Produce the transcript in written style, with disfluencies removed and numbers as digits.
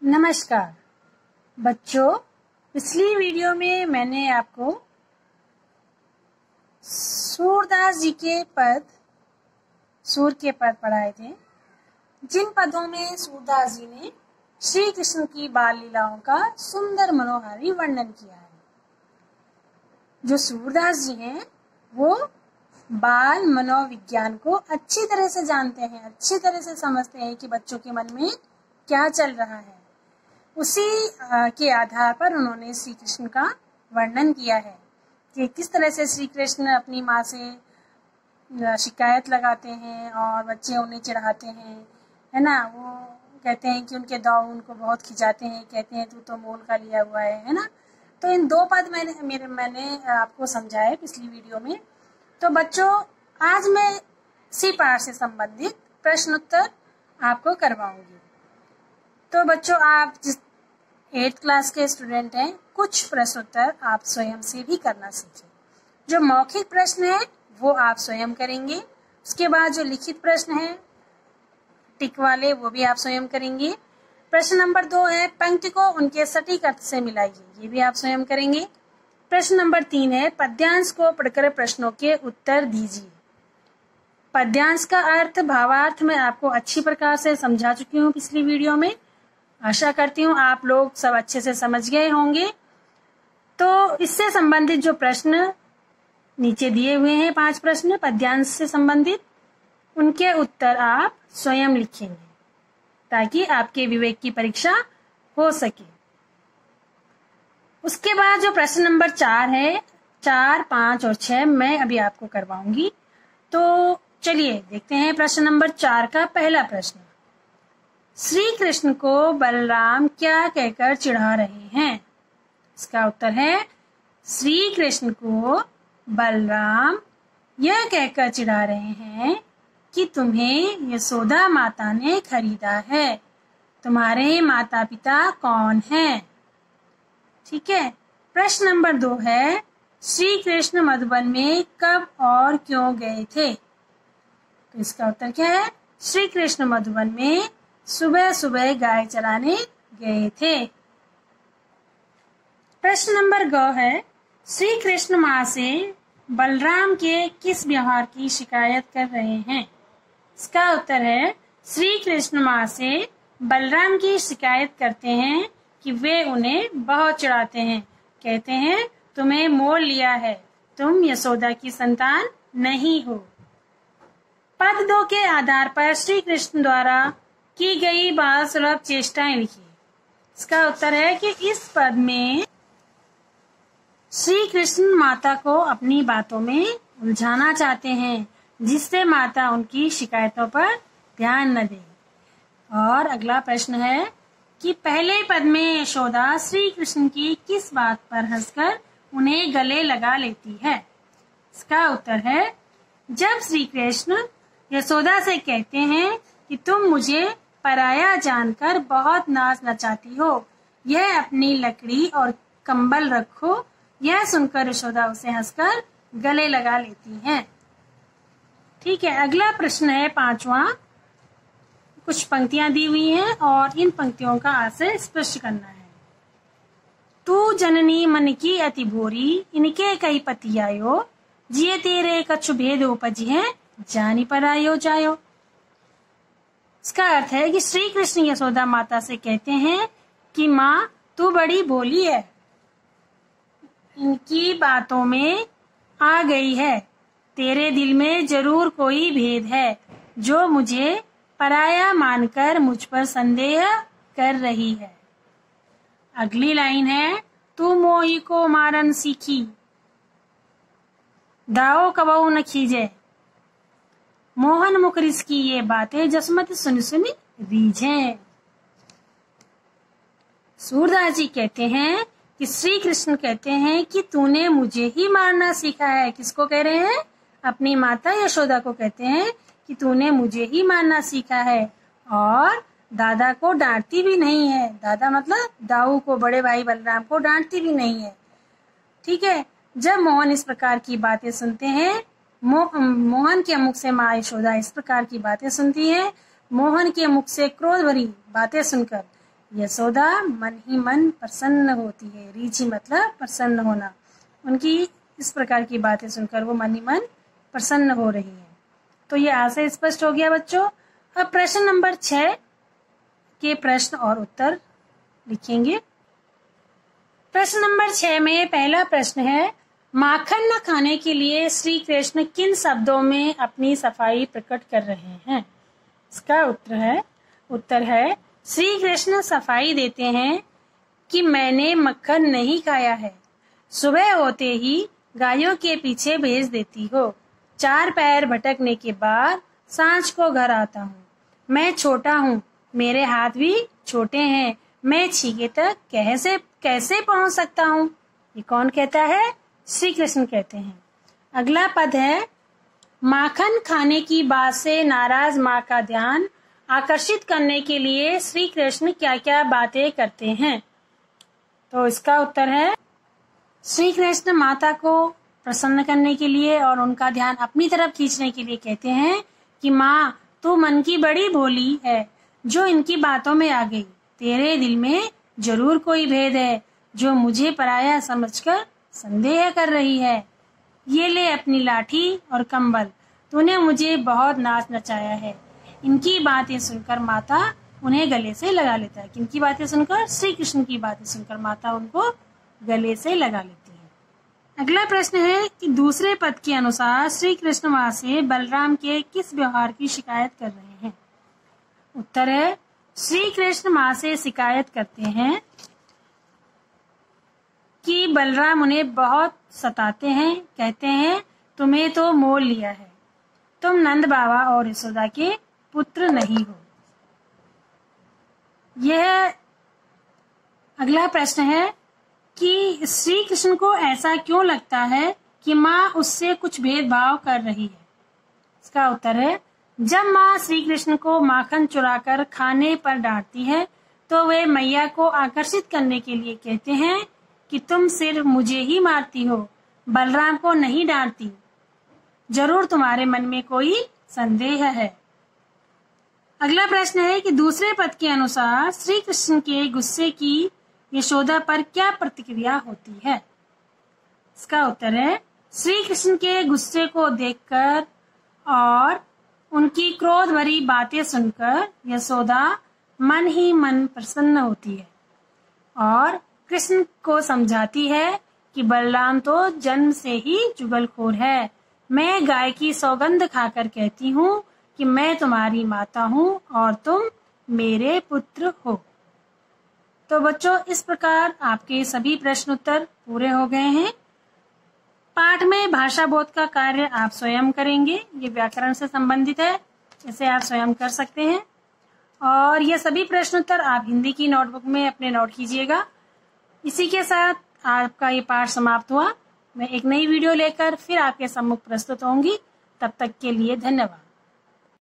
नमस्कार बच्चों, पिछली वीडियो में मैंने आपको सूरदास जी के पद, सूर के पद पढ़ाए थे, जिन पदों में सूरदास जी ने श्री कृष्ण की बाल लीलाओं का सुंदर मनोहारी वर्णन किया है। जो सूरदास जी हैं वो बाल मनोविज्ञान को अच्छी तरह से जानते हैं, अच्छी तरह से समझते हैं कि बच्चों के मन में क्या चल रहा है। उसी के आधार पर उन्होंने श्री कृष्ण का वर्णन किया है कि किस तरह से श्री कृष्ण अपनी माँ से शिकायत लगाते हैं और बच्चे उन्हें चिढ़ाते हैं, है ना। वो कहते हैं कि उनके दाव उनको बहुत खिंचाते हैं, कहते हैं तू तो मोल का लिया हुआ है ना। तो इन दो पद मैंने आपको समझाए पिछली वीडियो में। तो बच्चों, आज मैं इसी पाठ से संबंधित प्रश्न उत्तर आपको करवाऊंगी। तो बच्चों, आप जिस 8th क्लास के स्टूडेंट हैं, कुछ प्रश्न उत्तर आप स्वयं से भी करना सीखें। जो मौखिक प्रश्न है वो आप स्वयं करेंगे, उसके बाद जो लिखित प्रश्न है टिक वाले वो भी आप स्वयं करेंगे। प्रश्न नंबर 2 है पंक्ति को उनके सटीक अर्थ से मिलाइए, ये भी आप स्वयं करेंगे। प्रश्न नंबर 3 है पद्यांश को पढ़कर प्रश्नों के उत्तर दीजिए। पद्यांश का अर्थ भावार्थ में आपको अच्छी प्रकार से समझा चुकी हूँ पिछली वीडियो में। आशा करती हूँ आप लोग सब अच्छे से समझ गए होंगे। तो इससे संबंधित जो प्रश्न नीचे दिए हुए हैं, 5 प्रश्न पद्यांश से संबंधित, उनके उत्तर आप स्वयं लिखेंगे ताकि आपके विवेक की परीक्षा हो सके। उसके बाद जो प्रश्न नंबर 4 है, 4, 5 और 6 मैं अभी आपको करवाऊंगी। तो चलिए देखते हैं प्रश्न नंबर 4 का पहला प्रश्न। श्री कृष्ण को बलराम क्या कहकर चिढ़ा रहे हैं? इसका उत्तर है श्री कृष्ण को बलराम यह कहकर चिढ़ा रहे हैं कि तुम्हें यशोदा माता ने खरीदा है, तुम्हारे माता पिता कौन हैं? ठीक है। प्रश्न नंबर 2 है श्री कृष्ण मधुबन में कब और क्यों गए थे? तो इसका उत्तर क्या है? श्री कृष्ण मधुबन में सुबह सुबह गाय चराने गए थे। प्रश्न नंबर 2 है श्री कृष्ण माँ से बलराम के किस व्यवहार की शिकायत कर रहे हैं? इसका उत्तर है श्री कृष्ण माँ से बलराम की शिकायत करते हैं कि वे उन्हें बहुत चिढ़ाते हैं, कहते हैं तुम्हें मोल लिया है, तुम यशोदा की संतान नहीं हो। पद 2 के आधार पर श्री कृष्ण द्वारा की गई बाल सुलभ चेष्टाएं लिखिए। इसका उत्तर है कि इस पद में श्री कृष्ण माता को अपनी बातों में उलझाना चाहते हैं, जिससे माता उनकी शिकायतों पर ध्यान न दे। और अगला प्रश्न है कि पहले पद में यशोदा श्री कृष्ण की किस बात पर हंसकर उन्हें गले लगा लेती है? इसका उत्तर है जब श्री कृष्ण यशोदा से कहते हैं कि तुम मुझे पराया जानकर बहुत नाच नचाती हो, यह अपनी लकड़ी और कंबल रखो। यह सुनकर यशोदा उसे हंसकर गले लगा लेती हैं। ठीक है। अगला प्रश्न है 5वां। कुछ पंक्तियां दी हुई हैं और इन पंक्तियों का आशय स्पष्ट करना है। तू जननी मन की अति भोरी, इनके कई पति आयो, जिये तेरे कछु भेद उपजी है, जानी परायो जायो। इसका अर्थ है कि श्री कृष्ण यशोदा माता से कहते हैं कि माँ तू बड़ी भोली है, इनकी बातों में आ गई है, तेरे दिल में जरूर कोई भेद है जो मुझे पराया मानकर मुझ पर संदेह कर रही है। अगली लाइन है तू मोही को मारन सीखी, दाओ कबऊ न खींचे, मोहन मुखरिस की ये बातें जसमत सुन सुनी रीझे। सूरदास जी कहते हैं कि श्री कृष्ण कहते हैं कि तूने मुझे ही मारना सीखा है। किसको कह रहे हैं? अपनी माता यशोदा को कहते हैं कि तूने मुझे ही मारना सीखा है और दादा को डांटती भी नहीं है। दादा मतलब दाऊ को, बड़े भाई बलराम को डांटती भी नहीं है। ठीक है। जब मोहन इस प्रकार की बातें सुनते हैं, मोहन के मुख से माँ यशोदा इस प्रकार की बातें सुनती है, मोहन के मुख से क्रोध भरी बातें सुनकर यशोदा मन ही मन प्रसन्न होती है। रीझी मतलब प्रसन्न होना। उनकी इस प्रकार की बातें सुनकर वो मन ही मन प्रसन्न हो रही है। तो ये आशय स्पष्ट हो गया बच्चों। अब प्रश्न नंबर 6 के प्रश्न और उत्तर लिखेंगे। प्रश्न नंबर 6 में पहला प्रश्न है, माखन न खाने के लिए श्री कृष्ण किन शब्दों में अपनी सफाई प्रकट कर रहे हैं? इसका उत्तर है श्री कृष्ण सफाई देते हैं कि मैंने मक्खन नहीं खाया है। सुबह होते ही गायों के पीछे भेज देती हो। 4 पैर भटकने के बाद सांझ को घर आता हूँ। मैं छोटा हूँ, मेरे हाथ भी छोटे हैं। मैं छीके तक कैसे पहुँच सकता हूँ? ये कौन कहता है? श्री कृष्ण कहते हैं। अगला पद है, माखन खाने की बात से नाराज माँ का ध्यान आकर्षित करने के लिए श्री कृष्ण क्या क्या बातें करते हैं? तो इसका उत्तर है, श्री कृष्ण माता को प्रसन्न करने के लिए और उनका ध्यान अपनी तरफ खींचने के लिए कहते हैं कि माँ, तू मन की बड़ी भोली है जो इनकी बातों में आ गई। तेरे दिल में जरूर कोई भेद है जो मुझे पराया समझकर संदेह कर रही है। ये ले अपनी लाठी और कंबल, तूने मुझे बहुत नाच नचाया है। इनकी बातें सुनकर माता उन्हें गले से लगा लेता है। किनकी बातें सुनकर? श्री कृष्ण की बातें सुनकर माता उनको गले से लगा लेती है। अगला प्रश्न है कि दूसरे पद के अनुसार श्री कृष्ण माँ से बलराम के किस व्यवहार की शिकायत कर रहे हैं? उत्तर है, श्री कृष्ण माँ से शिकायत करते हैं कि बलराम उन्हें बहुत सताते हैं। कहते हैं, तुम्हें तो मोल लिया है, तुम नंद बाबा और यशोदा के पुत्र नहीं हो। यह अगला प्रश्न है कि श्री कृष्ण को ऐसा क्यों लगता है कि माँ उससे कुछ भेदभाव कर रही है? इसका उत्तर है, जब माँ श्री कृष्ण को माखन चुराकर खाने पर डांटती है तो वे मैया को आकर्षित करने के लिए कहते हैं कि तुम सिर्फ मुझे ही मारती हो, बलराम को नहीं डांटती। जरूर तुम्हारे मन में कोई संदेह है। अगला प्रश्न है कि दूसरे पद के अनुसार श्री कृष्ण के गुस्से की यशोदा पर क्या प्रतिक्रिया होती है? इसका उत्तर है, श्री कृष्ण के गुस्से को देखकर और उनकी क्रोध भरी बातें सुनकर यशोदा मन ही मन प्रसन्न होती है और कृष्ण को समझाती है कि बलराम तो जन्म से ही चुगलखोर है। मैं गाय की सौगंध खाकर कहती हूँ कि मैं तुम्हारी माता हूँ और तुम मेरे पुत्र हो। तो बच्चों, इस प्रकार आपके सभी प्रश्न उत्तर पूरे हो गए हैं। पाठ में भाषा बोध का कार्य आप स्वयं करेंगे। ये व्याकरण से संबंधित है, इसे आप स्वयं कर सकते हैं। और ये सभी प्रश्न उत्तर आप हिंदी की नोटबुक में अपने नोट कीजिएगा। इसी के साथ आपका ये पाठ समाप्त हुआ। मैं एक नई वीडियो लेकर फिर आपके सम्मुख प्रस्तुत होंगी। तब तक के लिए धन्यवाद।